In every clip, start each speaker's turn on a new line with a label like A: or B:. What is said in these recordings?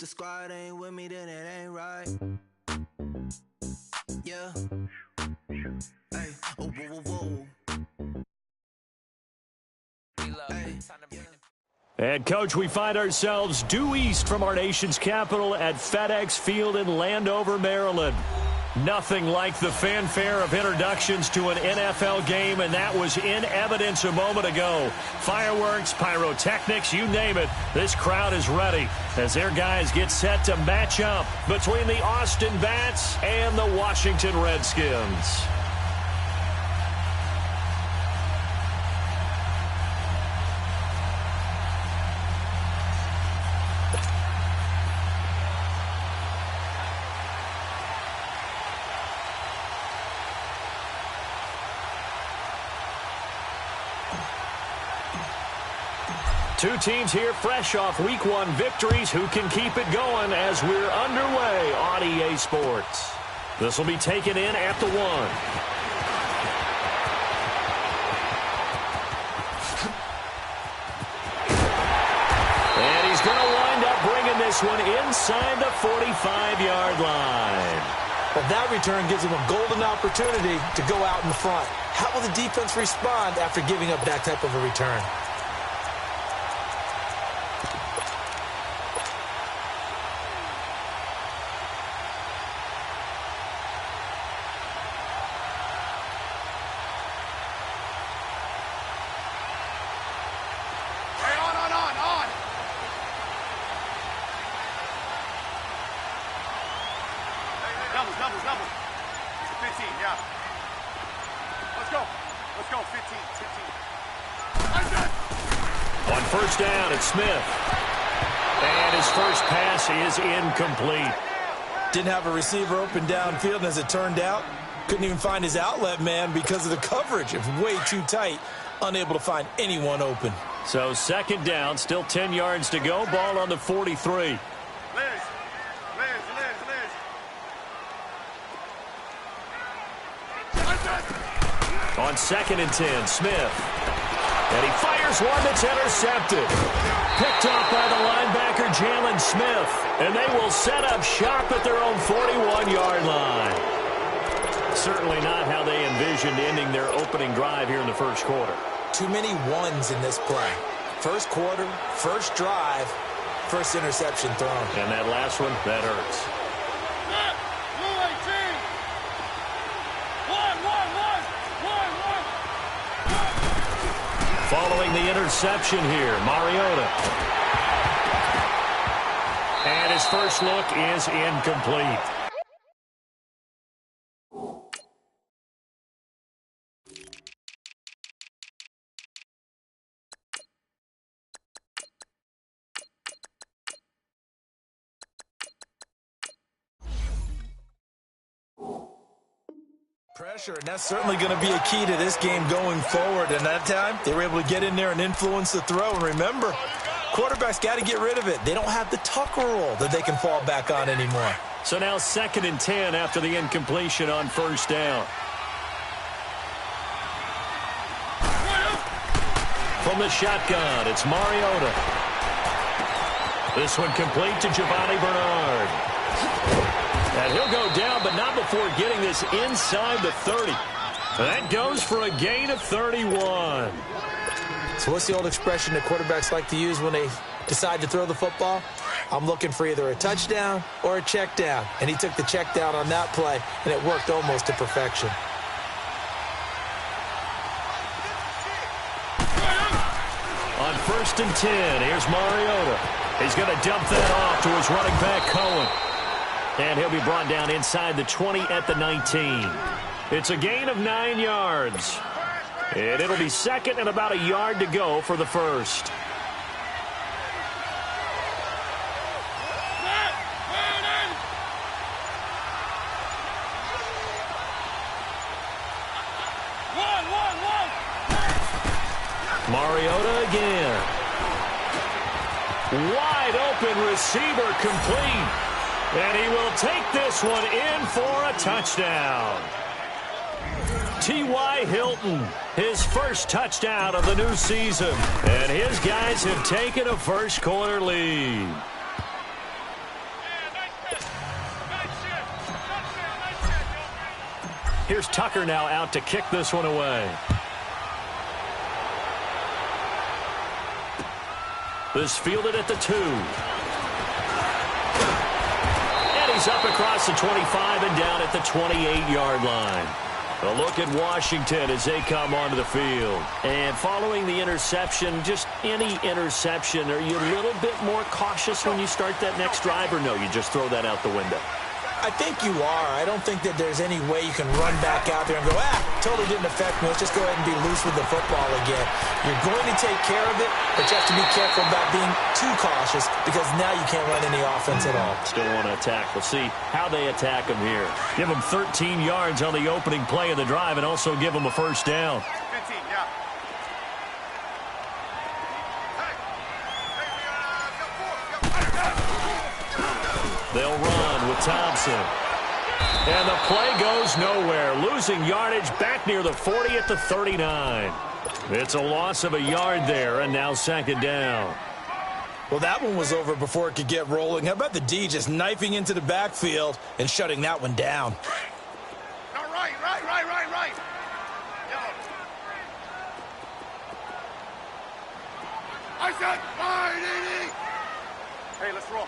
A: the squad ain't with me, then it ain't right. Yeah. Hey. Oh, whoa, whoa, whoa. Hey.
B: And, Coach, we find ourselves due east from our nation's capital at FedEx Field in Landover, Maryland. Nothing like the fanfare of introductions to an NFL game, and that was in evidence a moment ago. Fireworks, pyrotechnics, you name it. This crowd is ready as their guys get set to match up between the Austin Bats and the Washington Redskins. Two teams here fresh off Week 1 victories. Who can keep it going as we're underway on EA Sports? This will be taken in at the 1. And he's going to wind up bringing this one inside the 45-yard line.
C: But that return gives him a golden opportunity to go out in the front. How will the defense respond after giving up that type of a return?
D: Doubles. 15, yeah. Let's go, 15.
B: On first down, it's Smith. And his first pass is incomplete.
C: Didn't have a receiver open downfield, and as it turned out, couldn't even find his outlet man because of the coverage. It was way too tight, unable to find anyone open.
B: So second down, still 10 yards to go. Ball on the 43. On 2nd and 10, Smith. And he fires one that's intercepted. Picked off by the linebacker, Jalen Smith. And they will set up shop at their own 41-yard line. Certainly not how they envisioned ending their opening drive here in the first quarter.
C: Too many ones in this play. First quarter, first drive, first interception thrown.
B: And that last one, that hurts. Following the interception here, Mariota. And his first look is incomplete.
C: Pressure, and that's certainly going to be a key to this game going forward. And that time, they were able to get in there and influence the throw. And remember, quarterbacks got to get rid of it. They don't have the tuck rule that they can fall back on anymore.
B: So now 2nd and 10 after the incompletion on first down. From the shotgun, it's Mariota. This one complete to Giovanni Bernard. And he'll go down, but not before getting this inside the 30. That goes for a gain of 31.
C: So what's the old expression that quarterbacks like to use when they decide to throw the football? I'm looking for either a touchdown or a check down. And he took the check down on that play, and it worked almost to perfection.
B: On 1st and 10, here's Mariota. He's going to dump that off to his running back, Cohen. And he'll be brought down inside the 20 at the 19. It's a gain of 9 yards. And it'll be second and about a yard to go for the first. Mariota again. Wide open receiver complete. And he will take this one in for a touchdown. T.Y. Hilton, his first touchdown of the new season. And his guys have taken a first quarter lead. Here's Tucker now out to kick this one away. This fielded at the 2. And he's up across the 25 and down at the 28-yard line. A look at Washington as they come onto the field. And following the interception, just any interception, are you a little bit more cautious when you start that next drive, or no, you just throw that out the window?
C: I think you are. I don't think that there's any way you can run back out there and go, totally didn't affect me. Let's just go ahead and be loose with the football again. You're going to take care of it, but you have to be careful about being too cautious because now you can't run any offense at all.
B: Still want to attack. We'll see how they attack them here. Give them 13 yards on the opening play of the drive and also give them a first down.
D: 15, yeah.
B: They'll run with Thompson. And the play goes nowhere. Losing yardage back near the 40 at the 39. It's a loss of a yard there, and now second down.
C: Well, that one was over before it could get rolling. How about the D just knifing into the backfield and shutting that one down?
D: No, right. Yellow. I said, fine, hey, let's roll.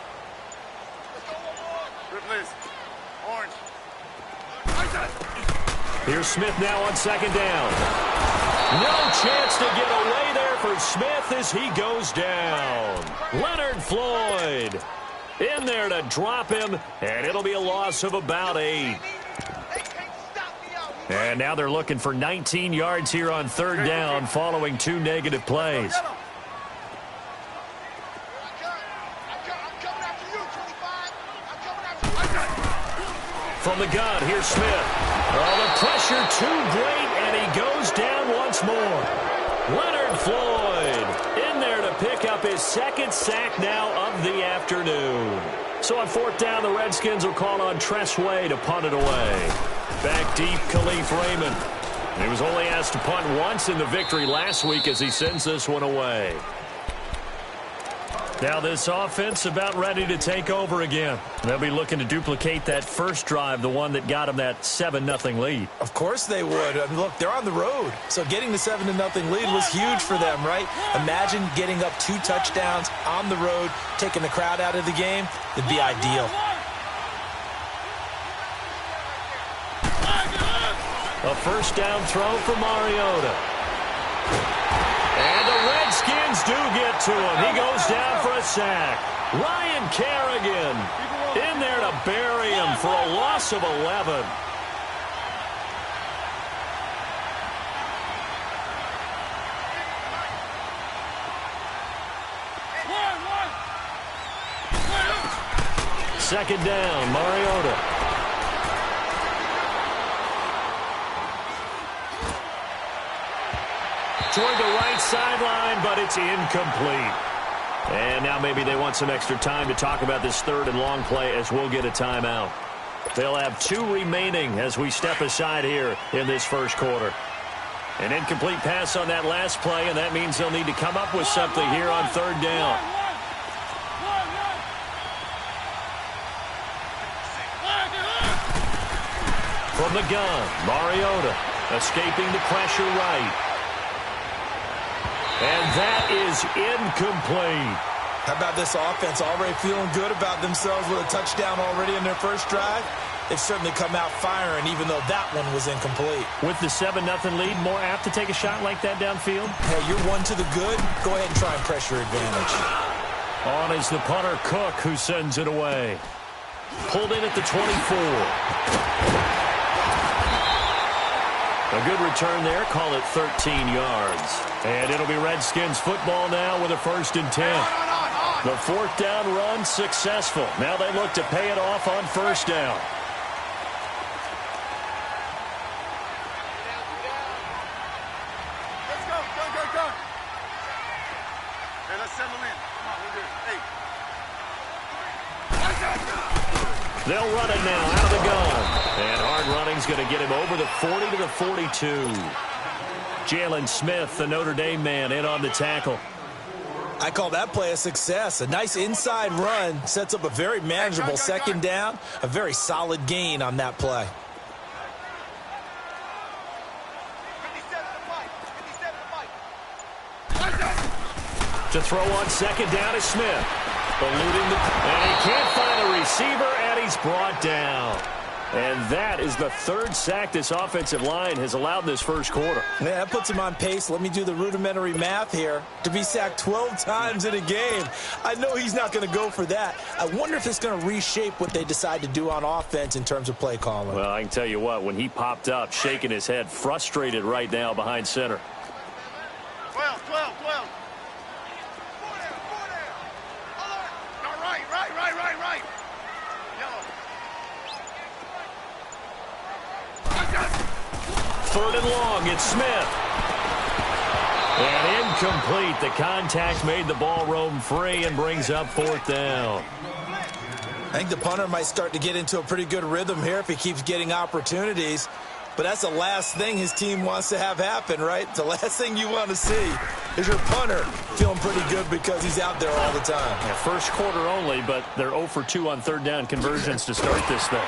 D: Please. Orange.
B: Here's Smith now on second down. No chance to get away there for Smith as he goes down. Leonard Floyd in there to drop him, and it'll be a loss of about 8. And now they're looking for 19 yards here on third down following 2 negative plays. From the gun, here's Smith. Oh, the pressure too great, and he goes down once more. Leonard Floyd in there to pick up his second sack now of the afternoon. So on fourth down, the Redskins will call on Tress Way to punt it away. Back deep, Khalif Raymond. He was only asked to punt once in the victory last week as he sends this one away. Now this offense about ready to take over again. They'll be looking to duplicate that first drive, the one that got them that 7-0 lead.
C: Of course they would. I mean, look, they're on the road. So getting the 7-0 lead was huge for them, right? Imagine getting up 2 touchdowns on the road, taking the crowd out of the game. It'd be ideal.
B: A first down throw for Mariota. And the Redskins do get to him. He goes down for a sack. Ryan Kerrigan in there to bury him for a loss of 11. Second down, Mariota. Toward the right sideline, but it's incomplete. And now maybe they want some extra time to talk about this third and long play as we'll get a timeout. They'll have 2 remaining as we step aside here in this first quarter. An incomplete pass on that last play, and that means they'll need to come up with something here on third down. From the gun, Mariota escaping the pressure right. And that is incomplete.
C: How about this offense already feeling good about themselves with a touchdown already in their first drive? They've certainly come out firing, even though that one was incomplete.
B: With the 7-0 lead, more apt to take a shot like that downfield?
C: Hey, you're one to the good. Go ahead and try and pressure advantage.
B: On is the punter, Cook, who sends it away. Pulled in at the 24. A good return there. Call it 13 yards. And it'll be Redskins football now with a 1st and 10. The fourth down run successful. Now they look to pay it off on first down.
D: Let's go. Go. Hey, let's settle in. Come on, we're good. Hey.
B: They'll run it now out of the gun. And hard running's going to get him over the 40 to the 42. Jalen Smith, the Notre Dame man, in on the tackle.
C: I call that play a success. A nice inside run sets up a very manageable second down. A very solid gain on that play.
B: To throw on second down is Smith. Eluding and he can't find a receiver, and he's brought down. And that is the third sack this offensive line has allowed in this first quarter.
C: Yeah, that puts him on pace. Let me do the rudimentary math here. To be sacked 12 times in a game, I know he's not going to go for that. I wonder if it's going to reshape what they decide to do on offense in terms of play calling.
B: Well, I can tell you what, when he popped up, shaking his head, frustrated right now behind center.
D: 12. Four down. Alert. No, right. Yellow.
B: Third and long, it's Smith. And incomplete. The contact made the ball roam free and brings up fourth down.
C: I think the punter might start to get into a pretty good rhythm here if he keeps getting opportunities. But that's the last thing his team wants to have happen, right? The last thing you want to see is your punter feeling pretty good because he's out there all the time.
B: Yeah, first quarter only, but they're 0 for 2 on third down conversions to start this thing.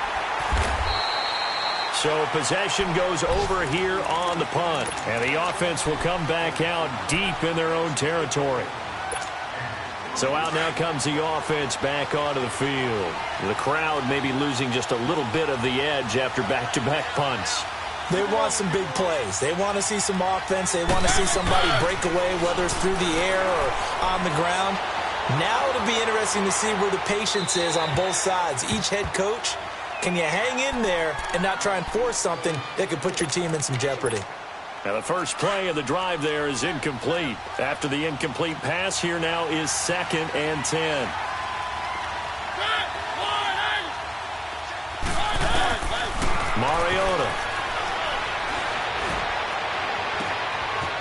B: So possession goes over here on the punt. And the offense will come back out deep in their own territory. So out now comes the offense back onto the field. The crowd may be losing just a little bit of the edge after back-to-back punts.
C: They want some big plays. They want to see some offense. They want to see somebody break away, whether it's through the air or on the ground. Now it'll be interesting to see where the patience is on both sides. Each head coach, can you hang in there and not try and force something that could put your team in some jeopardy?
B: Now the first play of the drive there is incomplete. After the incomplete pass, here now is 2nd and 10. Mariota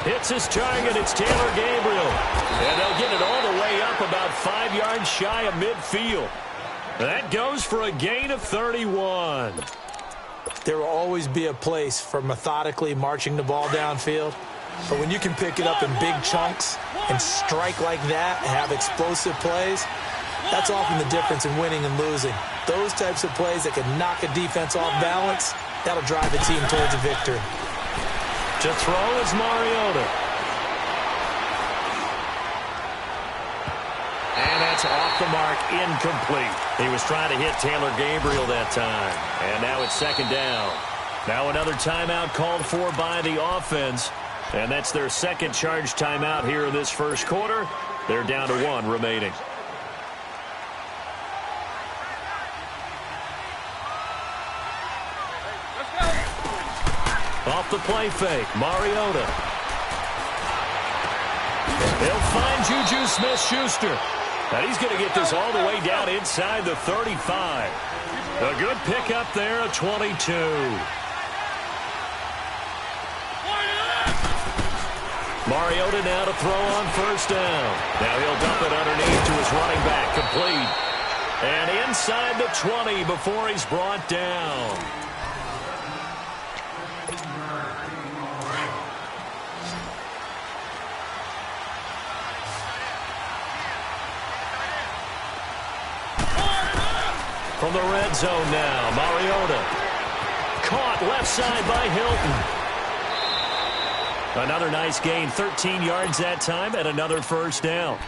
B: hits his target. It's Taylor Gabriel. And they'll get it all the way up about 5 yards shy of midfield. That goes for a gain of 31.
C: There will always be a place for methodically marching the ball downfield. But when you can pick it up in big chunks and strike like that and have explosive plays, that's often the difference in winning and losing. Those types of plays that can knock a defense off balance, that'll drive a team towards a victory.
B: To throw is Mariota. And that's off the mark, incomplete. He was trying to hit Taylor Gabriel that time. And now it's 2nd down. Now another timeout called for by the offense. And that's their second charge timeout here in this first quarter. They're down to 1 remaining. Off the play fake, Mariota. He'll find Juju Smith-Schuster. And he's going to get this all the way down inside the 35. A good pickup there, a 22. Mariota now to throw on first down. Now he'll dump it underneath to his running back, complete. And inside the 20 before he's brought down. From the red zone now, Mariota. Caught left side by Hilton. Another nice gain, 13 yards that time, and another first down.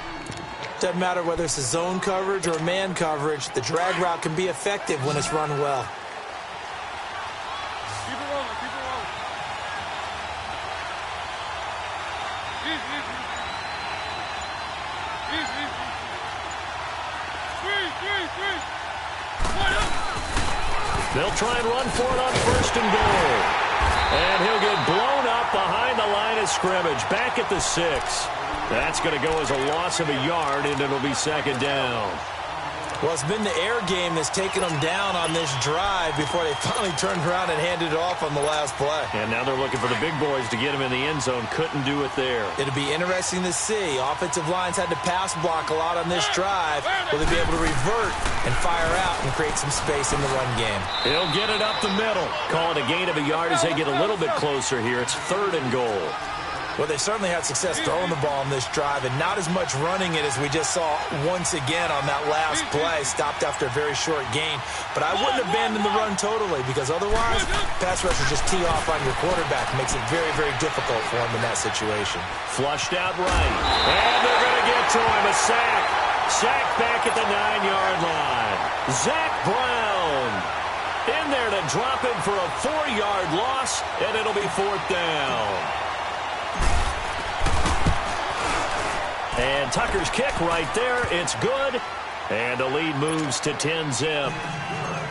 C: Doesn't matter whether it's a zone coverage or man coverage, the drag route can be effective when it's run well.
D: Keep it rolling. Easy. Three.
B: They'll try and run for it on first and goal. And he'll get blown up behind the line of scrimmage, back at the 6. That's going to go as a loss of a yard, and it'll be 2nd down.
C: Well, it's been the air game that's taken them down on this drive before they finally turned around and handed it off on the last play.
B: And now they're looking for the big boys to get him in the end zone. Couldn't do it there.
C: It'll be interesting to see. Offensive lines had to pass block a lot on this drive. Will they be able to revert and fire out and create some space in the run game?
B: He'll get it up the middle. Call it a gain of a yard as they get a little bit closer here. It's 3rd and goal.
C: Well, they certainly had success throwing the ball in this drive, and not as much running it as we just saw once again on that last play. Stopped after a very short gain. But I wouldn't abandon the run totally, because otherwise, pass rushers just tee off on your quarterback. Makes it very, very difficult for him in that situation.
B: Flushed out right. And they're going to get to him. A sack. Sack back at the 9-yard line. Zach Brown in there to drop him for a 4-yard loss, and it'll be 4th down. And Tucker's kick right there. It's good. And the lead moves to 10-zip.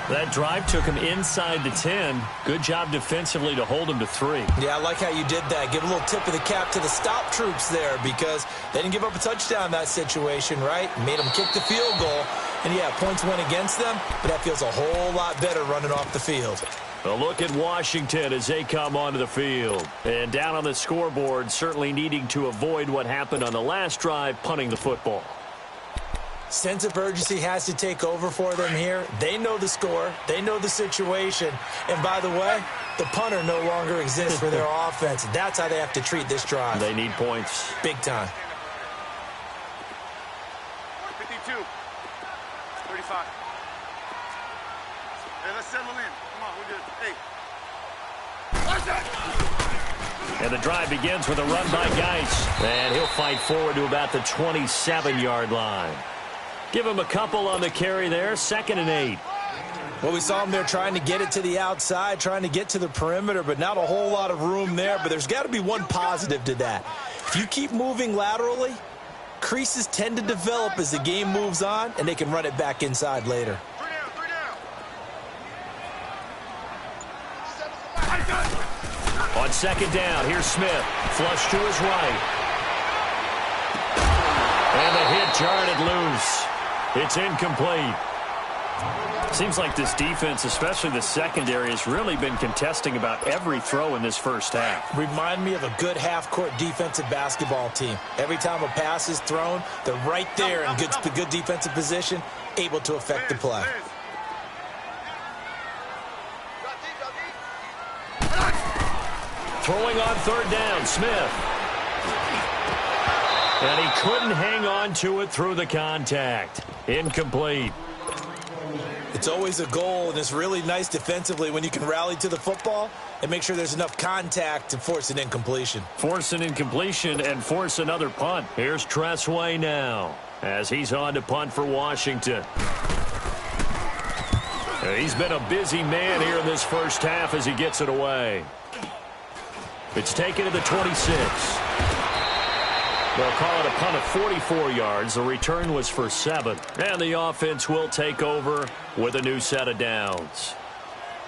B: That drive took him inside the 10. Good job defensively to hold him to 3.
C: Yeah, I like how you did that. Give a little tip of the cap to the stop troops there, because they didn't give up a touchdown in that situation, right? Made them kick the field goal. And, yeah, points went against them, but that feels a whole lot better running off the field.
B: A look at Washington as they come onto the field. And down on the scoreboard, certainly needing to avoid what happened on the last drive, punting the football.
C: Sense of urgency has to take over for them here. They know the score. They know the situation. And by the way, the punter no longer exists for their offense. That's how they have to treat this drive.
B: They need points.
C: Big time.
D: 52. 35. Hey, let's settle in. Come on, we're good. Hey.
B: And the drive begins with a run by Geis. And he'll fight forward to about the 27-yard line. Give him a couple on the carry there. 2nd and 8.
C: Well, we saw him there trying to get it to the outside, trying to get to the perimeter, but not a whole lot of room there. But there's got to be one positive to that. If you keep moving laterally, creases tend to develop as the game moves on, and they can run it back inside later.
B: On 2nd down, here's Smith. Flush to his right. And the hit jarred it loose. It's incomplete. Seems like this defense, especially the secondary, has really been contesting about every throw in this first half.
C: Remind me of a good half-court defensive basketball team. Every time a pass is thrown, they're right there in good defensive position, able to affect the play.
B: Throwing on 3rd down, Smith. And he couldn't hang on to it through the contact. Incomplete.
C: It's always a goal, and it's really nice defensively when you can rally to the football and make sure there's enough contact to force an incompletion.
B: Force an incompletion and force another punt. Here's Tressway now as he's on to punt for Washington. He's been a busy man here in this first half as he gets it away. It's taken to the 26. They'll call it a punt of 44 yards. The return was for 7. And the offense will take over with a new set of downs.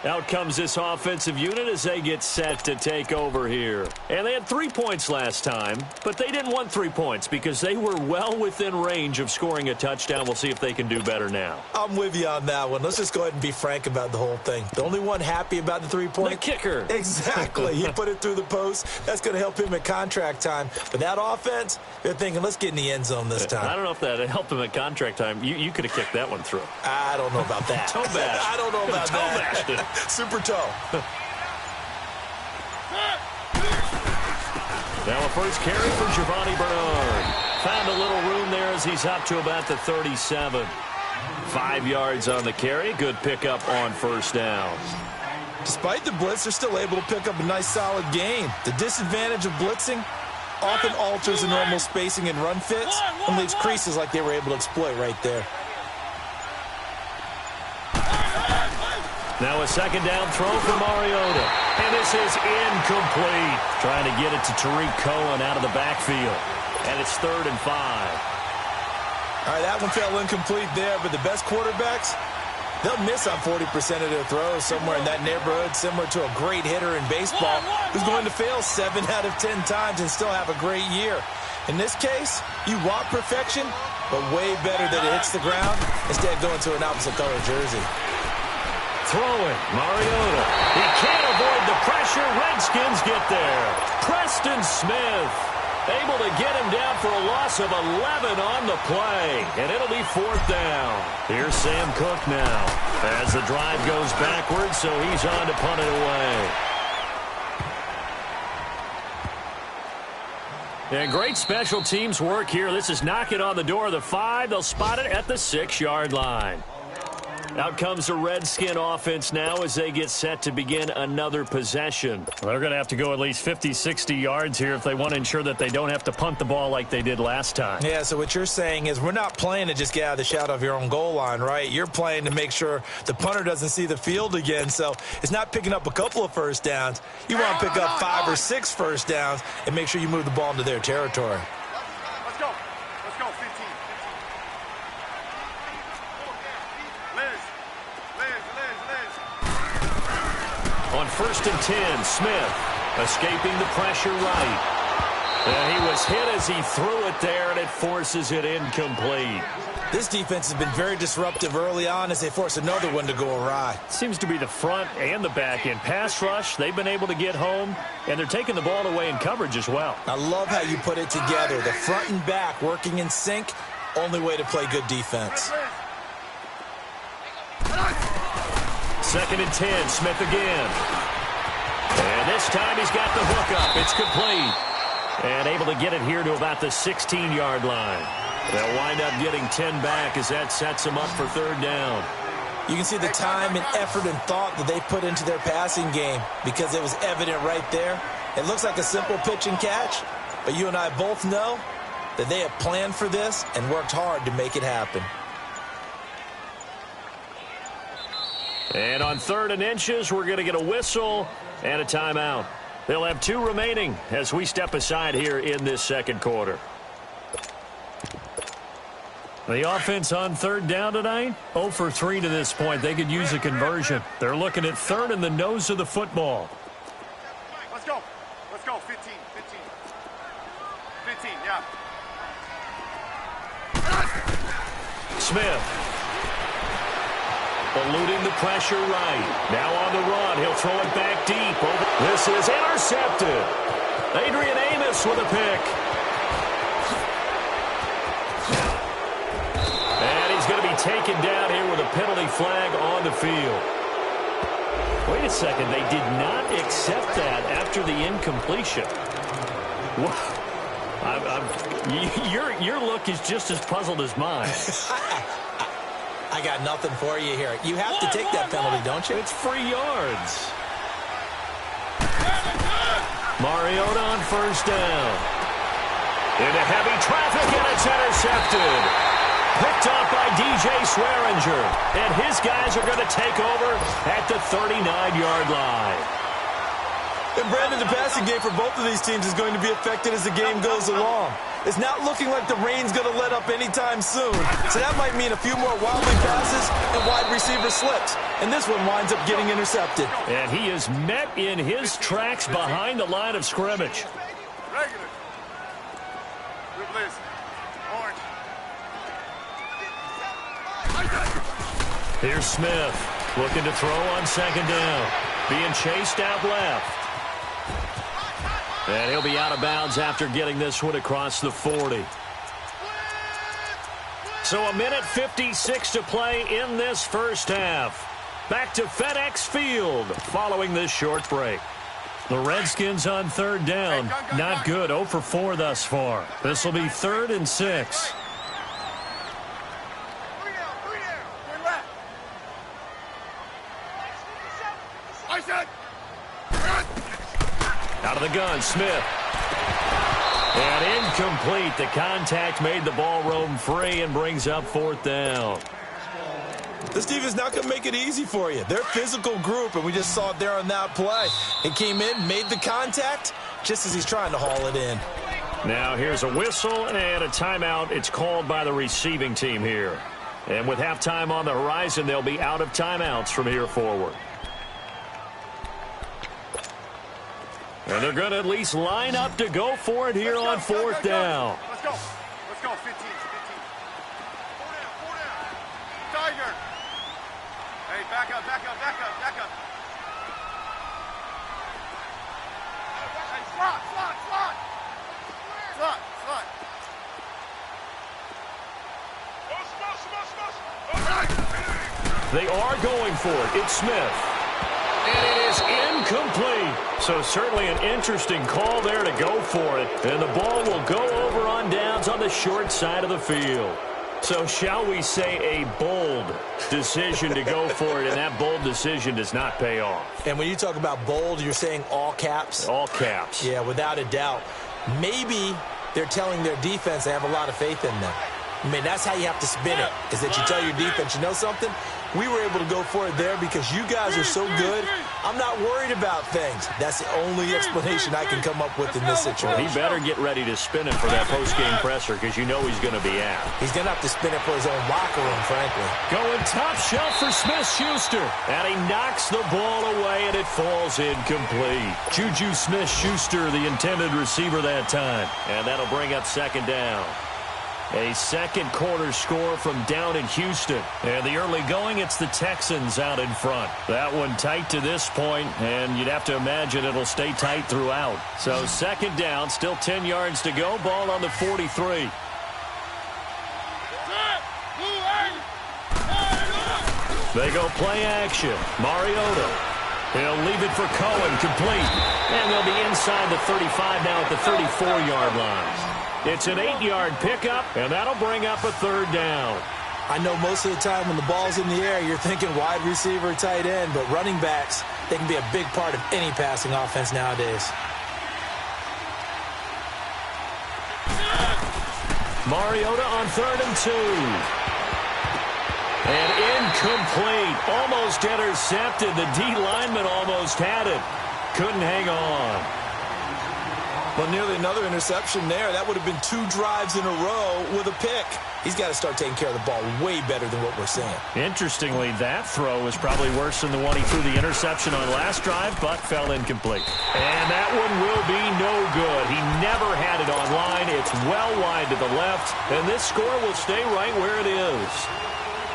B: Out comes this offensive unit as they get set to take over here. And they had 3 points last time, but they didn't want 3 points because they were well within range of scoring a touchdown. We'll see if they can do better now.
C: I'm with you on that one. Let's just go ahead and be frank about the whole thing. The only one happy about the 3-point?
B: The kicker.
C: Exactly. He put it through the post. That's going to help him at contract time. But that offense, they're thinking, let's get in the end zone this time.
B: I don't know if that helped him at contract time. You could have kicked that one through.
C: I don't know about that.
B: Toe bash.
C: I don't know about
B: toe
C: that.
B: Bashed it.
C: Super toe.
B: Now a first carry for Giovanni Bernard. Found a little room there as he's up to about the 37. 5 yards on the carry. Good pickup on 1st down.
C: Despite the blitz, they're still able to pick up a nice solid gain. The disadvantage of blitzing often alters the normal spacing and run fits and leaves creases like they were able to exploit right there.
B: Now a 2nd down throw for Mariota. And this is incomplete. Trying to get it to Tariq Cohen out of the backfield. And it's 3rd and 5.
C: All right, that one fell incomplete there, but the best quarterbacks, they'll miss on 40% of their throws somewhere in that neighborhood, similar to a great hitter in baseball who's going to fail 7 out of 10 times and still have a great year. In this case, you want perfection, but way better that it hits the ground instead of going to an opposite color jersey.
B: Throwing, Mariota. He can't avoid the pressure. Redskins get there. Preston Smith able to get him down for a loss of 11 on the play. And it'll be 4th down. Here's Sam Cook now as the drive goes backwards, so he's on to punt it away. And great special teams work here. This is knocking on the door of the 5. They'll spot it at the 6-yard line. Out comes the Redskin offense now as they get set to begin another possession. Well, they're going to have to go at least 50, 60 yards here if they want to ensure that they don't have to punt the ball like they did last time.
C: Yeah, so what you're saying is we're not playing to just get out of the shadow of your own goal line, right? You're playing to make sure the punter doesn't see the field again. So it's not picking up a couple of first downs. You want to pick up 5 or 6 first downs and make sure you move the ball into their territory.
D: Let's go. Let's go. 15.
B: On 1st and 10, Smith escaping the pressure right. And he was hit as he threw it there, and it forces it incomplete.
C: This defense has been very disruptive early on as they force another one to go awry.
B: Seems to be the front and the back end. Pass rush, they've been able to get home, and they're taking the ball away in coverage as well.
C: I love how you put it together. The front and back working in sync, only way to play good defense.
B: 2nd and 10, Smith again. And this time he's got the hook up. It's complete. And able to get it here to about the 16-yard line. They'll wind up getting 10 back as that sets them up for 3rd down.
C: You can see the time and effort and thought that they put into their passing game because it was evident right there. It looks like a simple pitch and catch, but you and I both know that they have planned for this and worked hard to make it happen.
B: And on 3rd and inches, we're going to get a whistle and a timeout. They'll have 2 remaining as we step aside here in this 2nd quarter. The offense on 3rd down tonight, 0 for 3 to this point. They could use a conversion. They're looking at 3rd and the nose of the football.
D: Let's go. Let's go. 15. 15, yeah.
B: Smith. Eluding the pressure right. Now on the run. He'll throw it back deep. This is intercepted. Adrian Amos with a pick. And he's going to be taken down here with a penalty flag on the field. Wait a second. They did not accept that after the incompletion. Your look is just as puzzled as mine.
C: I got nothing for you here. You have to take that penalty, don't you?
B: It's free yards. Mariota on 1st down. Into heavy traffic, and it's intercepted. Picked up by DJ Swearinger. And his guys are going to take over at the 39-yard line.
C: And Brandon, the passing game for both of these teams is going to be affected as the game goes along. It's not looking like the rain's going to let up anytime soon. So that might mean a few more wildly passes and wide receiver slips. And this one winds up getting intercepted.
B: And he is met in his tracks behind the line of scrimmage.
D: Regular. Good blitz. Orange.
B: Here's Smith looking to throw on 2nd down. Being chased out left. And he'll be out of bounds after getting this one across the 40. So 1:56 to play in this 1st half. Back to FedEx Field following this short break. The Redskins on 3rd down. Not good. 0 for 4 thus far. This will be 3rd and 6. Out of the gun, Smith. And incomplete. The contact made the ball roam free and brings up 4th down.
C: This defense not going to make it easy for you. They're a physical group, and we just saw it there on that play. He came in, made the contact, just as he's trying to haul it in.
B: Now here's a whistle and a timeout. It's called by the receiving team here. And with halftime on the horizon, they'll be out of timeouts from here forward. And they're going to at least line up to go for it here on 4th down.
D: Let's go. Let's go. 15. 15. 4 down. Tiger. Hey, back up. Hey, slot.
B: They are going for it. It's Smith. And it is incomplete. So certainly an interesting call there to go for it. And the ball will go over on downs on the short side of the field. So shall we say a bold decision to go for it, and that bold decision does not pay off.
C: And when you talk about bold, you're saying all caps?
B: All caps.
C: Yeah, without a doubt. Maybe they're telling their defense they have a lot of faith in them. I mean, that's how you have to spin it, is that you tell your defense, you know something? We were able to go for it there because you guys are so good. I'm not worried about things. That's the only explanation I can come up with in this situation.
B: He better get ready to spin it for that post-game presser because you know he's going to be out.
C: He's going to have to spin it for his own locker room, frankly.
B: Going top shelf for Smith-Schuster. And he knocks the ball away, and it falls incomplete. Juju Smith-Schuster, the intended receiver that time. And that'll bring up second down. A second quarter score from down in Houston. And the early going, it's the Texans out in front. That one tight to this point, and you'd have to imagine it'll stay tight throughout. So second down, still 10 yards to go. Ball on the 43. They go play action. Mariota. He'll leave it for Cohen, complete. And they'll be inside the 35 now at the 34-yard line. It's an 8-yard pickup, and that'll bring up a third down.
C: I know most of the time when the ball's in the air, you're thinking wide receiver, tight end, but running backs, they can be a big part of any passing offense nowadays.
B: Mariota on 3rd and 2. And incomplete. Almost intercepted. The D lineman almost had it. Couldn't hang on.
C: Well, nearly another interception there. That would have been 2 drives in a row with a pick. He's got to start taking care of the ball way better than what we're seeing.
B: Interestingly, that throw was probably worse than the one he threw the interception on last drive, but fell incomplete. And that one will be no good. He never had it on line. It's well wide to the left, and this score will stay right where it is.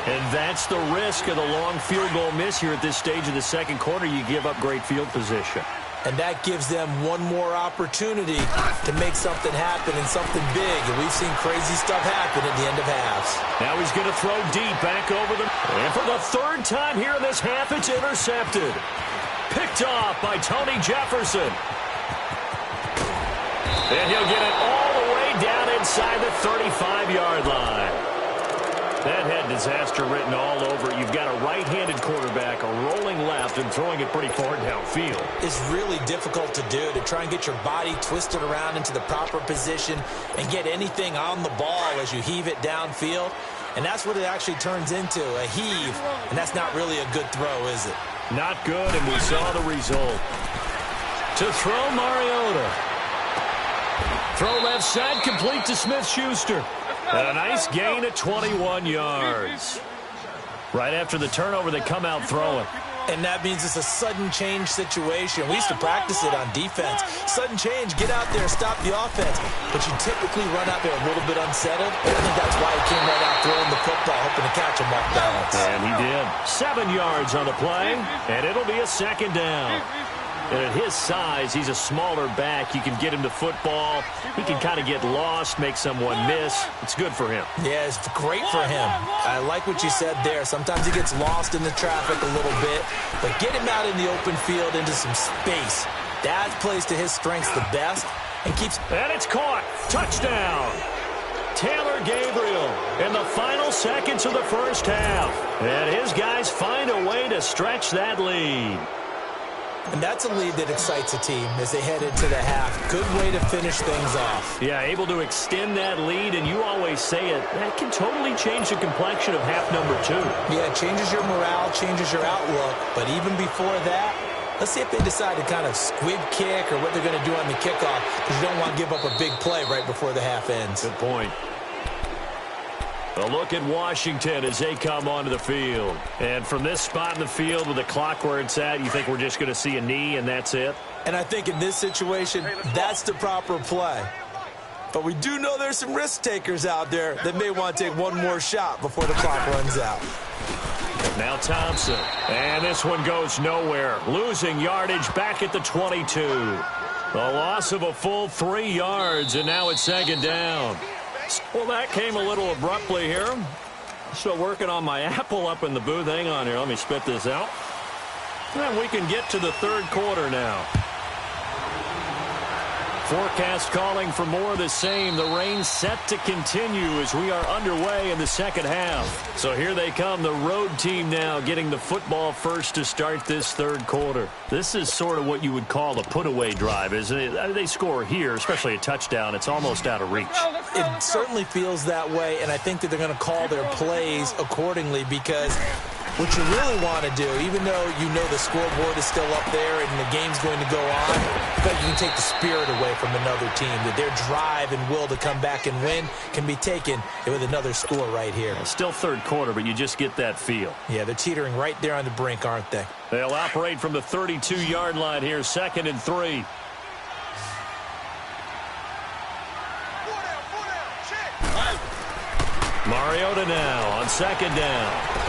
B: And that's the risk of the long field goal miss here at this stage of the second quarter. You give up great field position.
C: And that gives them one more opportunity to make something happen and something big. And we've seen crazy stuff happen at the end of halves.
B: Now he's going to throw deep back over them. And for the third time here in this half, it's intercepted. Picked off by Tony Jefferson. And he'll get it all the way down inside the 35-yard line. That had disaster written all over it. You've got a right-handed quarterback, a rolling left, and throwing it pretty far downfield.
C: It's really difficult to do, to try and get your body twisted around into the proper position and get anything on the ball as you heave it downfield. And that's what it actually turns into, a heave. And that's not really a good throw, is it?
B: Not good, and we saw the result. To throw Mariota. Throw left side, complete to Smith-Schuster. And a nice gain of 21 yards. Right after the turnover, they come out throwing.
C: And that means it's a sudden change situation. We used to practice it on defense. Sudden change, get out there, stop the offense. But you typically run out there a little bit unsettled. I think that's why he came right out throwing the football, hoping to catch him off balance.
B: And he did. 7 yards on the play, and it'll be a second down. And at his size, he's a smaller back. You can get him to football. He can kind of get lost, make someone miss. It's good for him.
C: Yeah, it's great for him. I like what you said there. Sometimes he gets lost in the traffic a little bit. But get him out in the open field into some space. That plays to his strengths the best and keeps...
B: And it's caught. Touchdown. Taylor Gabriel in the final seconds of the first half. And his guys find a way to stretch that lead.
C: And that's a lead that excites a team as they head into the half. Good way to finish things off.
B: Yeah, able to extend that lead, and you always say it, that can totally change the complexion of half number 2.
C: Yeah, it changes your morale, changes your outlook. But even before that, let's see if they decide to kind of squib kick or what they're going to do on the kickoff, because you don't want to give up a big play right before the half ends.
B: Good point. A look at Washington as they come onto the field. And from this spot in the field with the clock where it's at, you think we're just going to see a knee and that's it?
C: And I think in this situation, that's the proper play. But we do know there's some risk takers out there that may want to take one more shot before the clock runs out.
B: Now Thompson. And this one goes nowhere. Losing yardage back at the 22. A loss of a full 3 yards, and now it's second down. Well, that came a little abruptly here. Still working on my apple up in the booth. Hang on here. Let me spit this out. And we can get to the third quarter now. Forecast calling for more of the same. The rain set to continue as we are underway in the second half. So here they come, the road team now getting the football first to start this third quarter. This is sort of what you would call a put-away drive, isn't it? They score here, especially a touchdown. It's almost out of reach.
C: It certainly feels that way, and I think that they're going to call their plays accordingly because what you really want to do, even though you know the scoreboard is still up there and the game's going to go on, but you can take the spirit away from another team, that their drive and will to come back and win can be taken with another score right here.
B: Still third quarter, but you just get that feel.
C: Yeah, they're teetering right there on the brink, aren't they?
B: They'll operate from the 32-yard line here, 2nd and 3. Mariota now on 2nd down.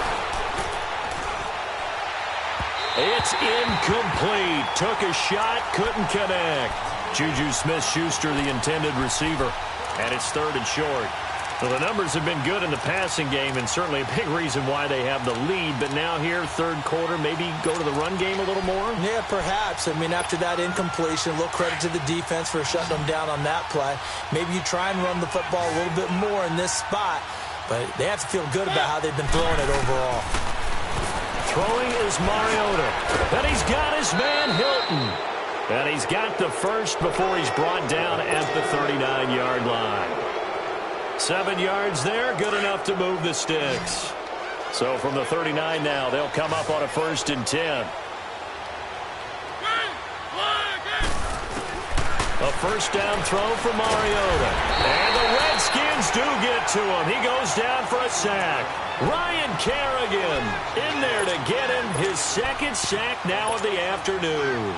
B: It's incomplete. Took a shot, couldn't connect. Juju Smith-Schuster, the intended receiver, and it's 3rd and short. So the numbers have been good in the passing game, and certainly a big reason why they have the lead. But now here, third quarter, maybe go to the run game a little more?
C: Yeah, perhaps. I mean, after that incompletion, a little credit to the defense for shutting them down on that play. Maybe you try and run the football a little bit more in this spot, but they have to feel good about how they've been throwing it overall.
B: Throwing is Mariota. And he's got his man Hilton. And he's got the first before he's brought down at the 39-yard line. 7 yards there, good enough to move the sticks. So from the 39 now, they'll come up on a 1st and 10. A first down throw for Mariota. And the Redskins do get to him. He goes down for a sack. Ryan Kerrigan in there to get him his 2nd sack now of the afternoon.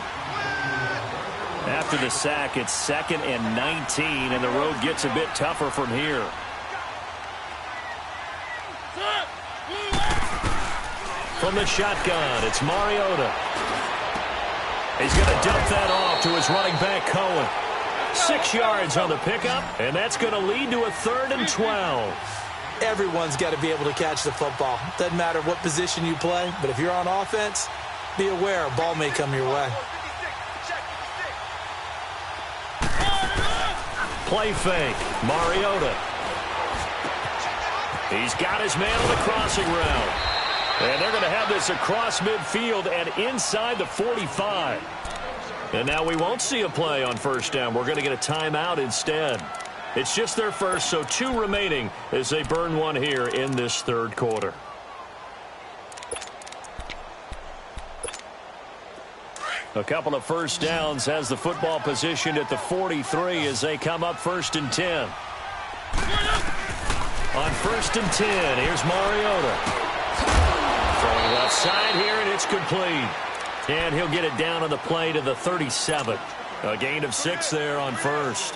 B: After the sack, it's 2nd and 19, and the road gets a bit tougher from here. From the shotgun, it's Mariota. He's going to dump that off to his running back, Cohen. 6 yards on the pickup, and that's going to lead to a 3rd and 12.
C: Everyone's got to be able to catch the football. Doesn't matter what position you play, but if you're on offense, be aware a ball may come your way.
B: Play fake, Mariota. He's got his man on the crossing route. And they're going to have this across midfield and inside the 45. And now we won't see a play on first down. We're going to get a timeout instead. It's just their first, so 2 remaining as they burn one here in this third quarter. A couple of first downs, has the football positioned at the 43 as they come up 1st and 10. On 1st and 10, here's Mariota. Throwing left side here, and it's complete. And he'll get it down on the play to the 37. A gain of 6 there on first.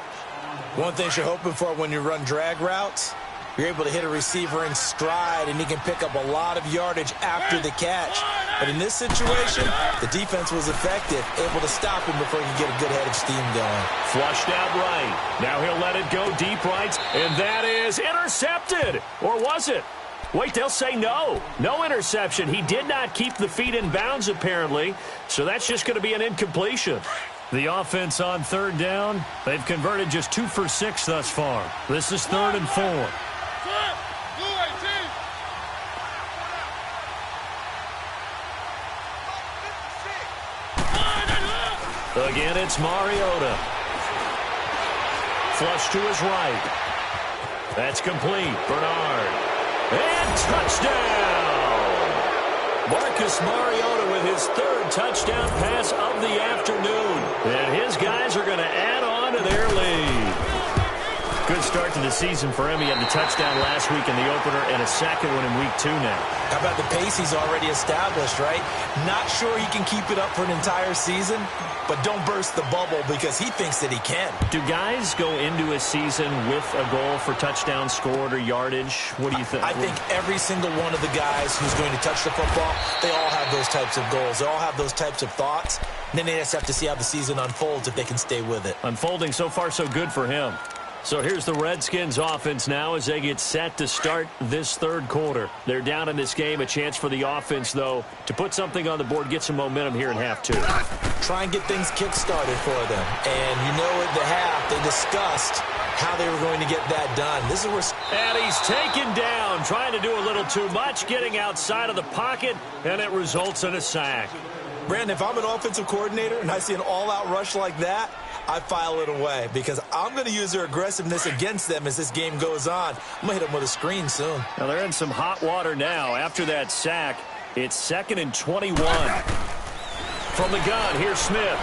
C: One thing you're hoping for when you run drag routes, you're able to hit a receiver in stride, and he can pick up a lot of yardage after the catch. But in this situation, the defense was effective, able to stop him before he could get a good head of steam going.
B: Flushed out right. Now he'll let it go deep right, and that is intercepted. Or was it? Wait, they'll say no. No interception. He did not keep the feet in bounds, apparently, so that's just going to be an incompletion. The offense on 3rd down, they've converted just 2 for 6 thus far. This is 3rd and 4. Again, it's Mariota. Flush to his right. That's complete. Bernard. And touchdown! Marcus Mariota with his 3rd touchdown pass of the afternoon. And his guys are going to add on to their lead. Good start to the season for him. He had the touchdown last week in the opener and a 2nd one in week 2 now.
C: How about the pace he's already established, right? Not sure he can keep it up for an entire season, but don't burst the bubble because he thinks that he can.
B: Do guys go into a season with a goal for touchdown scored or yardage? What do you think?
C: I think every single one of the guys who's going to touch the football, they all have those types of goals. They all have those types of thoughts. And then they just have to see how the season unfolds if they can stay with it.
B: Unfolding so far so good for him. So here's the Redskins offense now as they get set to start this third quarter. They're down in this game. A chance for the offense, though, to put something on the board, get some momentum here in half two.
C: Try and get things kick-started for them. And you know at the half, they discussed how they were going to get that done. This is where...
B: And he's taken down, trying to do a little too much, getting outside of the pocket, and it results in a sack.
C: Brandon, if I'm an offensive coordinator and I see an all-out rush like that, I file it away because I'm going to use their aggressiveness against them as this game goes on. I'm going to hit them with a screen soon.
B: Now they're in some hot water now. After that sack, it's 2nd and 21. From the gun, here's Smith.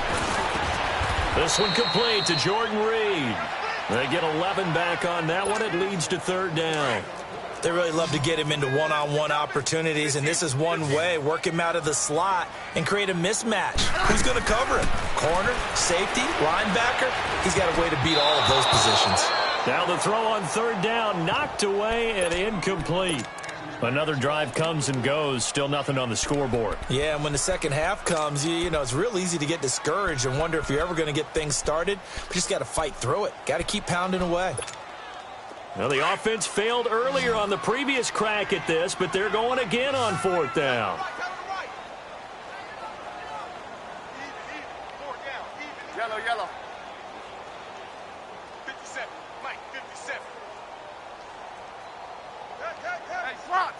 B: This one complete to Jordan Reed. They get 11 back on that one. It leads to 3rd down.
C: They really love to get him into one-on-one opportunities, and this is one way. Work him out of the slot and create a mismatch. Who's going to cover him? Corner, safety, linebacker? He's got a way to beat all of those positions.
B: Now the throw on 3rd down, knocked away and incomplete. Another drive comes and goes, still nothing on the scoreboard.
C: Yeah, and when the second half comes, you know, it's real easy to get discouraged and wonder if you're ever going to get things started. But you just got to fight through it. Got to keep pounding away.
B: Well, the offense failed earlier on the previous crack at this, but they're going again on 4th down.
D: Yellow, yellow. 57. Mike, 57. Hey, slot.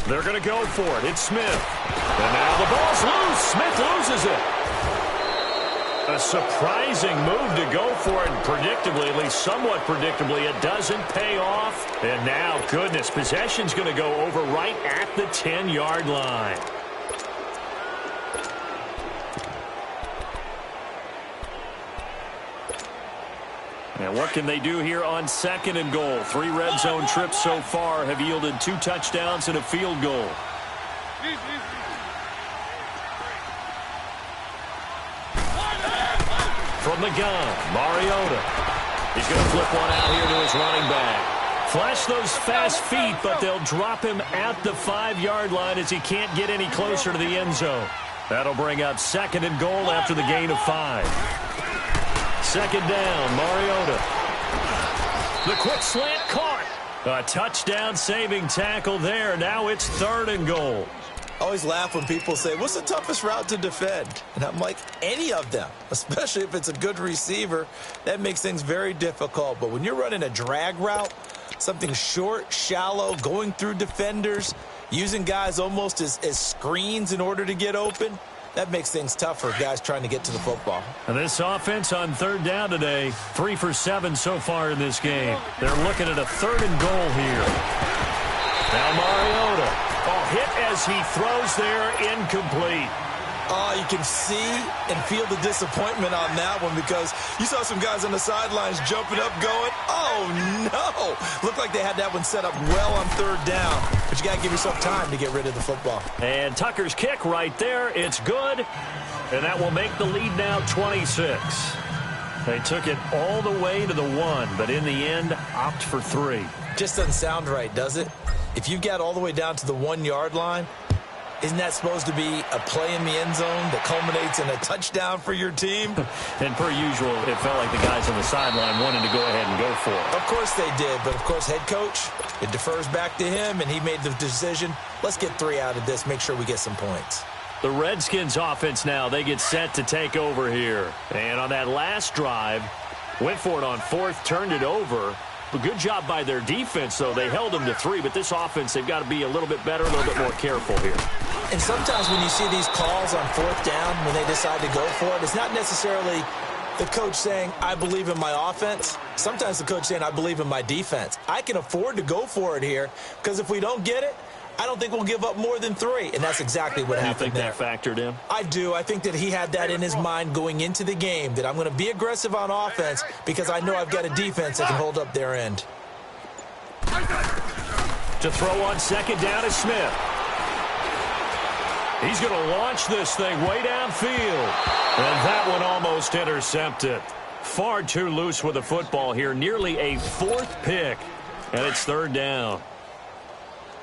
B: They're going to go for it. It's Smith. And now the ball's loose. Smith loses it. A surprising move to go for it, and predictably, at least somewhat predictably, it doesn't pay off. And now, goodness, possession's going to go over right at the 10-yard line. And what can they do here on 2nd and goal? 3 red zone trips so far have yielded 2 touchdowns and a field goal. From the gun, Mariota. He's going to flip one out here to his running back. Flash those fast feet, but they'll drop him at the 5-yard line as he can't get any closer to the end zone. That'll bring up 2nd and goal after the gain of 5. 2nd down, Mariota. The quick slant caught. A touchdown saving tackle there. Now it's 3rd and goal.
C: I always laugh when people say, what's the toughest route to defend? And I'm like, any of them, especially if it's a good receiver. That makes things very difficult. But when you're running a drag route, something short, shallow, going through defenders, using guys almost as screens in order to get open, that makes things tough for guys trying to get to the football.
B: And this offense on 3rd down today, 3 for 7 so far in this game. They're looking at a 3rd and goal here. Now Mariota. Hit as he throws there, incomplete.
C: You can see and feel the disappointment on that one because you saw some guys on the sidelines jumping up going, oh, no. Looked like they had that one set up well on 3rd down, but you got to give yourself time to get rid of the football.
B: And Tucker's kick right there. It's good, and that will make the lead now 26. They took it all the way to the 1, but in the end, opt for 3.
C: Just doesn't sound right, does it? If you got all the way down to the 1-yard line, isn't that supposed to be a play in the end zone that culminates in a touchdown for your team?
B: And per usual, it felt like the guys on the sideline wanted to go ahead and go for it.
C: Of course they did, but of course head coach, it defers back to him, and he made the decision, let's get 3 out of this, make sure we get some points.
B: The Redskins offense now, they get set to take over here. And on that last drive, went for it on 4th, turned it over. A good job by their defense, though. They held them to 3, but this offense, they've got to be a little bit better, a little bit more careful here.
C: And sometimes when you see these calls on 4th down, when they decide to go for it, it's not necessarily the coach saying, I believe in my offense. Sometimes the coach saying, I believe in my defense. I can afford to go for it here because if we don't get it, I don't think we'll give up more than 3, and that's exactly what happened there.
B: You think that factored in?
C: I do. I think that he had that in his mind going into the game, that I'm going to be aggressive on offense because I know I've got a defense that can hold up their end.
B: To throw on 2nd down is Smith. He's going to launch this thing way downfield, and that one almost intercepted. Far too loose with the football here, nearly a 4th pick, and it's 3rd down.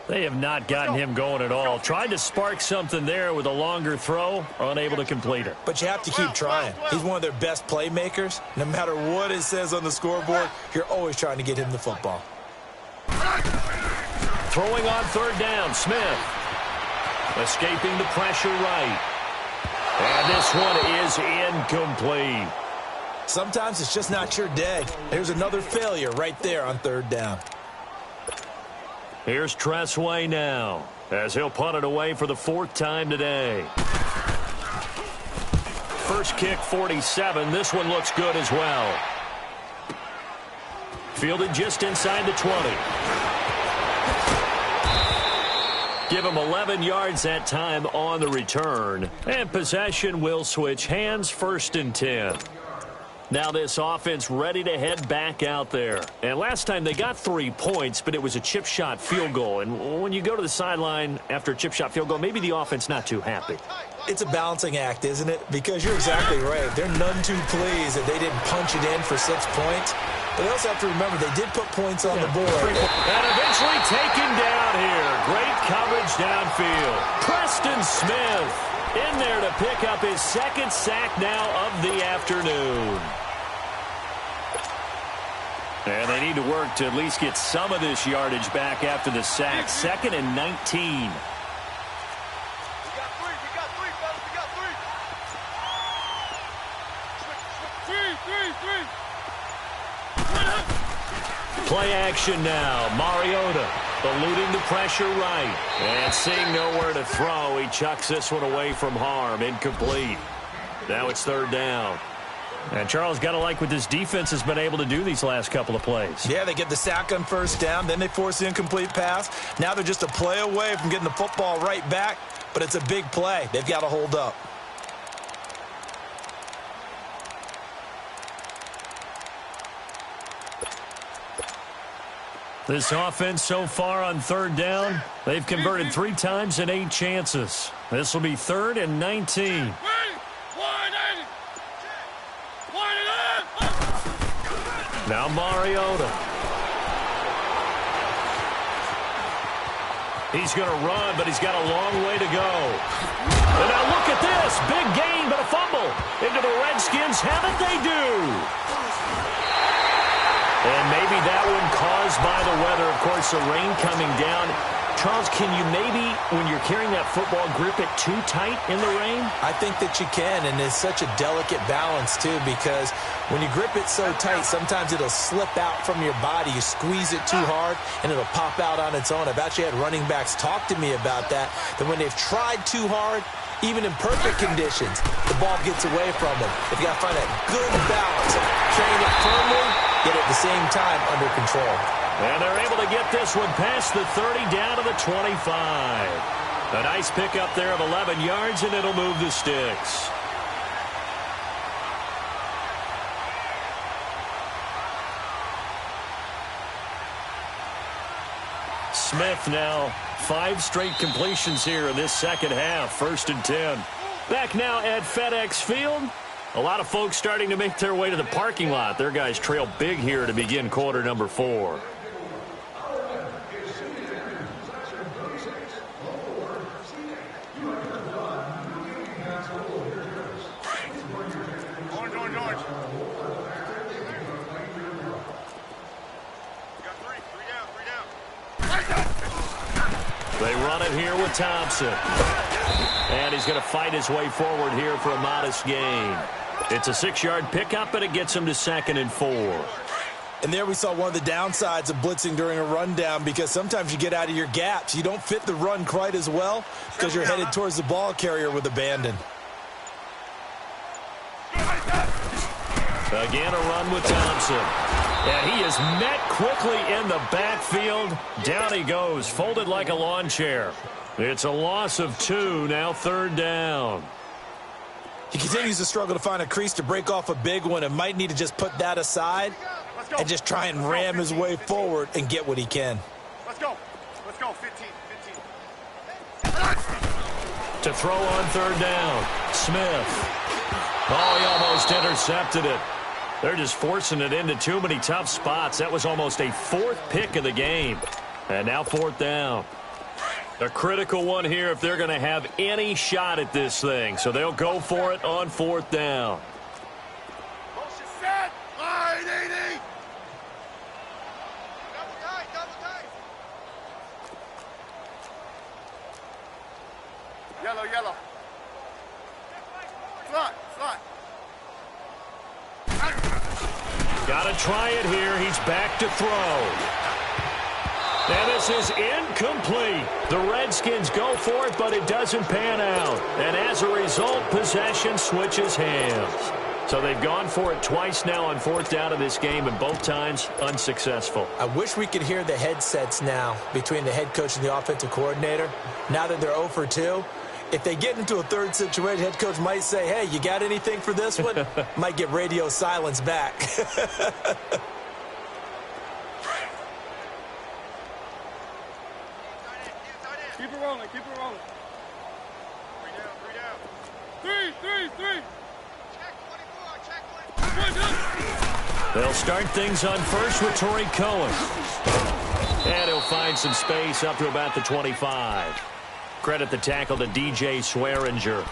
B: They have not gotten him going at all. Tried to spark something there with a longer throw, unable to complete it.
C: But you have to keep trying. He's one of their best playmakers. No matter what it says on the scoreboard, you're always trying to get him the football.
B: Throwing on third down, Smith. Escaping the pressure right. And this one is incomplete.
C: Sometimes it's just not your day. There's another failure right there on third down.
B: Here's Tressway now, as he'll punt it away for the 4th time today. First kick, 47. This one looks good as well. Fielded just inside the 20. Give him 11 yards that time on the return. And possession will switch hands, 1st and 10. Now this offense ready to head back out there. And last time they got 3 points, but it was a chip shot field goal. And when you go to the sideline after a chip shot field goal, maybe the offense not too happy.
C: It's a balancing act, isn't it? Because you're exactly right. They're none too pleased that they didn't punch it in for 6 points. But they also have to remember they did put points on the board.
B: And eventually taken down here. Great coverage downfield. Preston Smith in there to pick up his 2nd sack now of the afternoon. And they need to work to at least get some of this yardage back after the sack. 2nd and 19. Play action now. Mariota eluding the pressure right. And seeing nowhere to throw, he chucks this one away from harm. Incomplete. Now it's 3rd down. And Charles, got to like what this defense has been able to do these last couple of plays.
C: Yeah, they get the sack on 1st down. Then they force the incomplete pass. Now they're just a play away from getting the football right back. But it's a big play. They've got to hold up.
B: This offense so far on 3rd down, they've converted 3 times in 8 chances. This will be 3rd and 19. Now Mariota. He's going to run, but he's got a long way to go. And now look at this. Big gain, but a fumble. Into the Redskins. Haven't they do? And maybe that one caused by the weather. Of course, the rain coming down. Charles, can you maybe, when you're carrying that football, grip it too tight in the rain?
C: I think that you can, and it's such a delicate balance, too, because when you grip it so tight, sometimes it'll slip out from your body. You squeeze it too hard, and it'll pop out on its own. I've actually had running backs talk to me about that when they've tried too hard, even in perfect conditions, the ball gets away from them. They've got to find that good balance of carrying it firmly, yet at the same time under control.
B: And they're able to get this one past the 30 down to the 25. A nice pickup there of 11 yards, and it'll move the sticks. Smith now 5 straight completions here in this 2nd half. 1st and 10. Back now at FedEx Field. A lot of folks starting to make their way to the parking lot. Their guys trail big here to begin quarter number 4. They run it here with Thompson. And he's going to fight his way forward here for a modest gain. It's a 6-yard pickup, and it gets him to 2nd and 4.
C: And there we saw one of the downsides of blitzing during a rundown, because sometimes you get out of your gaps. You don't fit the run quite as well because you're headed towards the ball carrier with abandon.
B: Again, a run with Thompson. And he is met quickly in the backfield. Down he goes, folded like a lawn chair. It's a loss of 2, now 3rd down.
C: He continues to struggle to find a crease to break off a big one, and might need to just put that aside and just try and ram his way forward and get what he can.
D: Let's go. Let's go. 15.
B: To throw on 3rd down, Smith. Oh, he almost intercepted it. They're just forcing it into too many tough spots. That was almost a 4th pick of the game. And now 4th down. A critical one here if they're going to have any shot at this thing. So they'll go for it on 4th down.
D: Motion set. Line 80. Double tight, double tight. Yellow, yellow. Slot, slot.
B: Got to try it here. He's back to throw. And this is incomplete. The Redskins go for it, but it doesn't pan out. And as a result, possession switches hands. So they've gone for it twice now on 4th down in this game, and both times unsuccessful.
C: I wish we could hear the headsets now between the head coach and the offensive coordinator. Now that they're 0 for 2, if they get into a third situation, head coach might say, hey, you got anything for this one? Might get radio silence back.
D: Keep it rolling, keep it rolling. 3 down, 3 down. 3. Check 24, check 24.
B: They'll start things on first with Torrey Cohen. And he'll find some space up to about the 25. Credit the tackle to DJ Swearinger.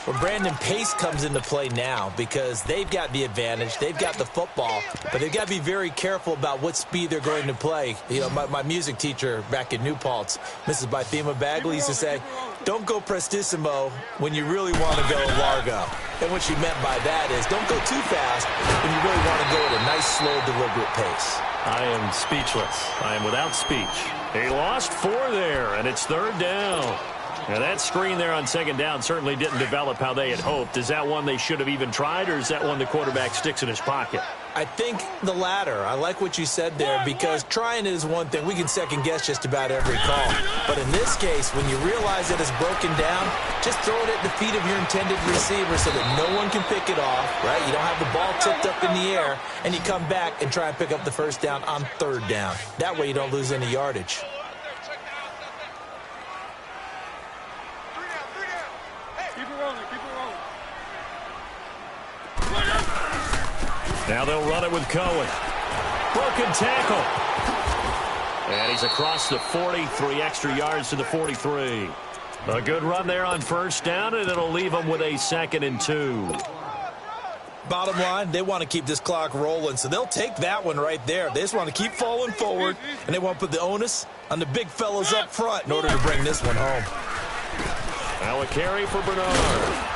C: Well, Brandon, pace comes into play now because they've got the advantage. They've got the football, but they've got to be very careful about what speed they're going to play. You know, my music teacher back in New Paltz, Mrs. Bythema Bagley, used to say, don't go prestissimo when you really want to go largo. And what she meant by that is don't go too fast when you really want to go at a nice, slow, deliberate pace.
B: I am speechless. I am without speech. He lost 4 there, and it's 3rd down. Now, that screen there on 2nd down certainly didn't develop how they had hoped. Is that one they should have even tried, or is that one the quarterback sticks in his pocket?
C: I think the latter. I like what you said there because trying it is one thing. We can second-guess just about every call. But in this case, when you realize that it's broken down, just throw it at the feet of your intended receiver so that no one can pick it off, right? You don't have the ball tipped up in the air, and you come back and try and pick up the 1st down on 3rd down. That way you don't lose any yardage.
B: Now they'll run it with Cohen. Broken tackle. And he's across the 40, 3 extra yards to the 43. A good run there on 1st down, and it'll leave them with a 2nd and 2.
C: Bottom line, they want to keep this clock rolling, so they'll take that one right there. They just want to keep falling forward, and they want to put the onus on the big fellas up front in order to bring this one home.
B: Now a carry for Bernard.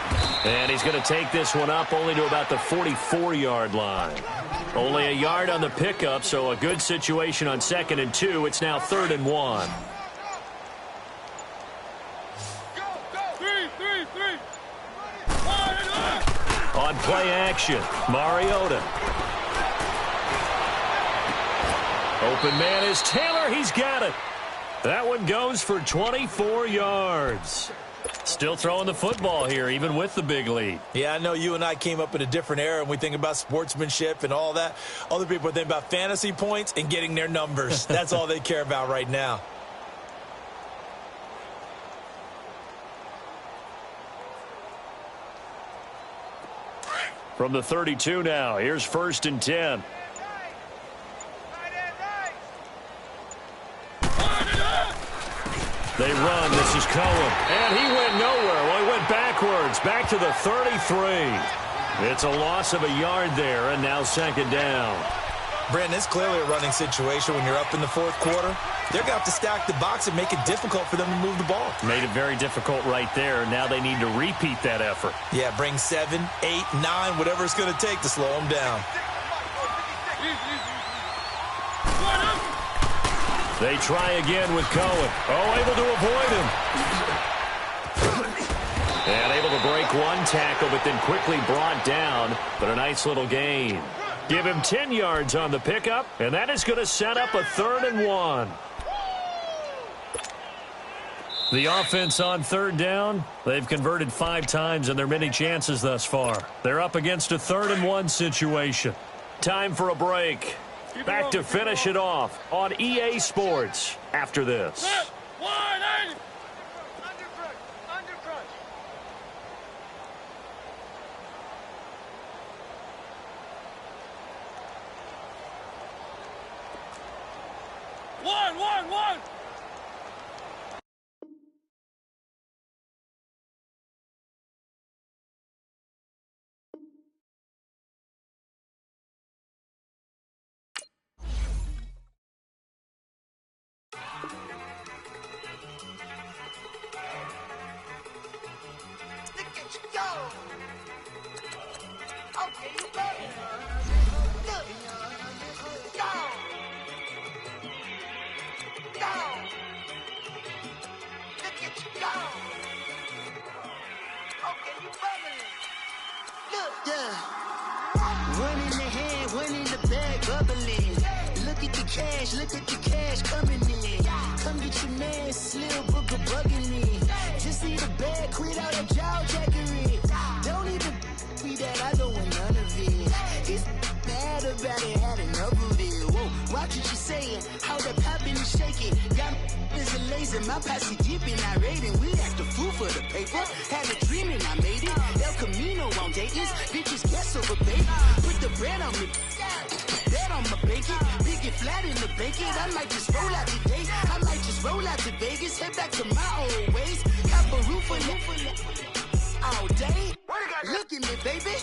B: And he's going to take this one up only to about the 44-yard line. Only a yard on the pickup, so a good situation on 2nd and 2. It's now 3rd and 1. On play action, Mariota. Open man is Taylor. He's got it. That one goes for 24 yards. Still throwing the football here, even with the big lead.
C: Yeah, I know you and I came up in a different era, and we think about sportsmanship and all that. Other people think about fantasy points and getting their numbers. That's all they care about right now.
B: From the 32 now, here's 1st and 10. They run. This is Cohen. And he went nowhere. Well, he went backwards. Back to the 33. It's a loss of a yard there, and now 2nd down.
C: Brandon, it's clearly a running situation when you're up in the 4th quarter. They're going to have to stack the box and make it difficult for them to move the ball.
B: Made it very difficult right there. Now they need to repeat that effort.
C: Yeah, bring 7, 8, 9, whatever it's going to take to slow them down.
B: They try again with Cohen. Oh, able to avoid him. And able to break one tackle, but then quickly brought down. But a nice little gain. Give him 10 yards on the pickup, and that is going to set up a 3rd and 1. The offense on 3rd down, they've converted 5 times in their many chances thus far. They're up against a 3rd and 1 situation. Time for a break. Back to finish it off on EA Sports after this.
D: 180. One.
A: cash, look at the cash coming in. Come get your man, Slim Booker bugging me. Just need a bag, quit out that jaw jackery. Don't even be that, I don't want none of it. He's mad about it, had enough of it. Whoa, watch what you saying, how that poppin' and shaking. Got is a laser, my posse deep and I raiding. We act a fool for the paper, had a dream and I made it. El Camino on Dayton's, bitches guess over bait. Put the bread on me, that on my bacon. Big it flat in the bacon, I might just roll out today. I might just roll out to Vegas, head back to my old ways. Have a roof for all day. Look at me, baby.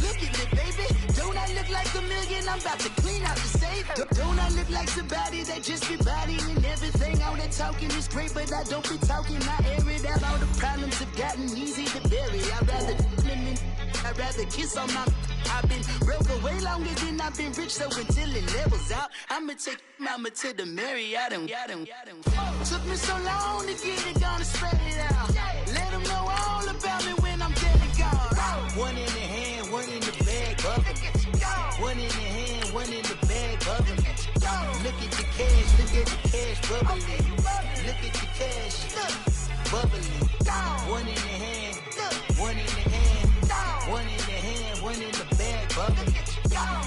A: Look at me, baby. Don't I look like a million? I'm about to clean out the safe. Don't I look like somebody that just be bodying everything? All that talking is great, but I don't be talking. I air it out. All the problems have gotten easy to bury. I'd rather kiss on my. I've been broke way longer than I've been rich, so until it levels out, I'ma take mama to the Marriott and took me so long to get it gone and spread it out. Let them know all about me when I'm dead and gone. One in the hand, one in the bag, bubbling. One in the hand, one in the bag, bubbling. Look at the cash, look at the cash, bubbling. Look at the cash, bubbling. One in the hand, one in the hand, one in the hand, one in the bag, bubbling.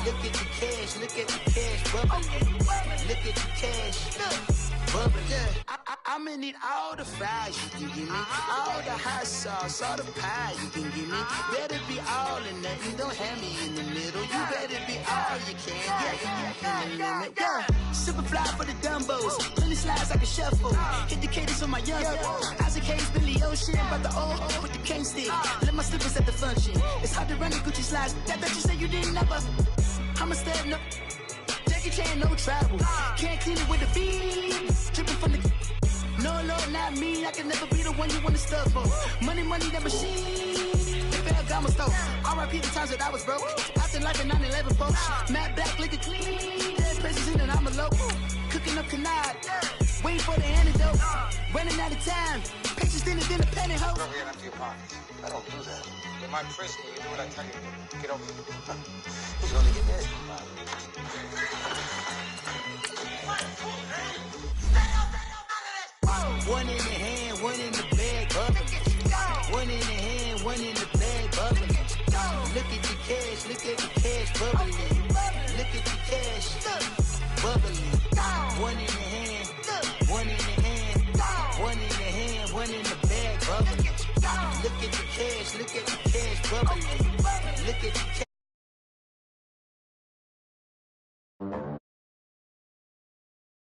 A: Look at the cash, look at the cash, bubbling. Look at the cash, bubbling. I'ma need all the fries you can give me, all the hot sauce, all the pie you can give me. Better be all or nothing, don't have me in the middle. You better be all you can, yeah. Super fly for the Dumbos, plenty slides like a shuffle. Hit the cadence on my young Isaac Hayes, Billy Ocean, but the old with the cane stick. Let my slippers at the function. It's hard to run the Gucci slides. That bet you say you didn't never. I'ma step no. Jackie Chan, no travel. Can't clean it with the beat. Dripping from the. No, Lord, not me. I can never be the one you want to stuff for. Money, that machine. The Ferragamo stove. R.I.P. the times that I was broke. Acting like a 9/11 folks. Matte black, liquor clean. Dead places in and I'm a local. Cooking up canard. Waiting for the antidote. Running out of time. Pictures thinner than a penny hoe.
E: Don't get empty your pockets. I don't do that. In my prison, you do what I tell you to. Get over it. Who's gonna get hit?
A: One in the hand, one in the bag, bubbling. One in the hand, one in the bag, bubbling. Look at the cash, look at the cash, bubbling. Look at the cash, bubbling. One in the hand, one in the hand, one in the hand, one in the bag, bubbling. Look at the cash, look at the cash, bubbling.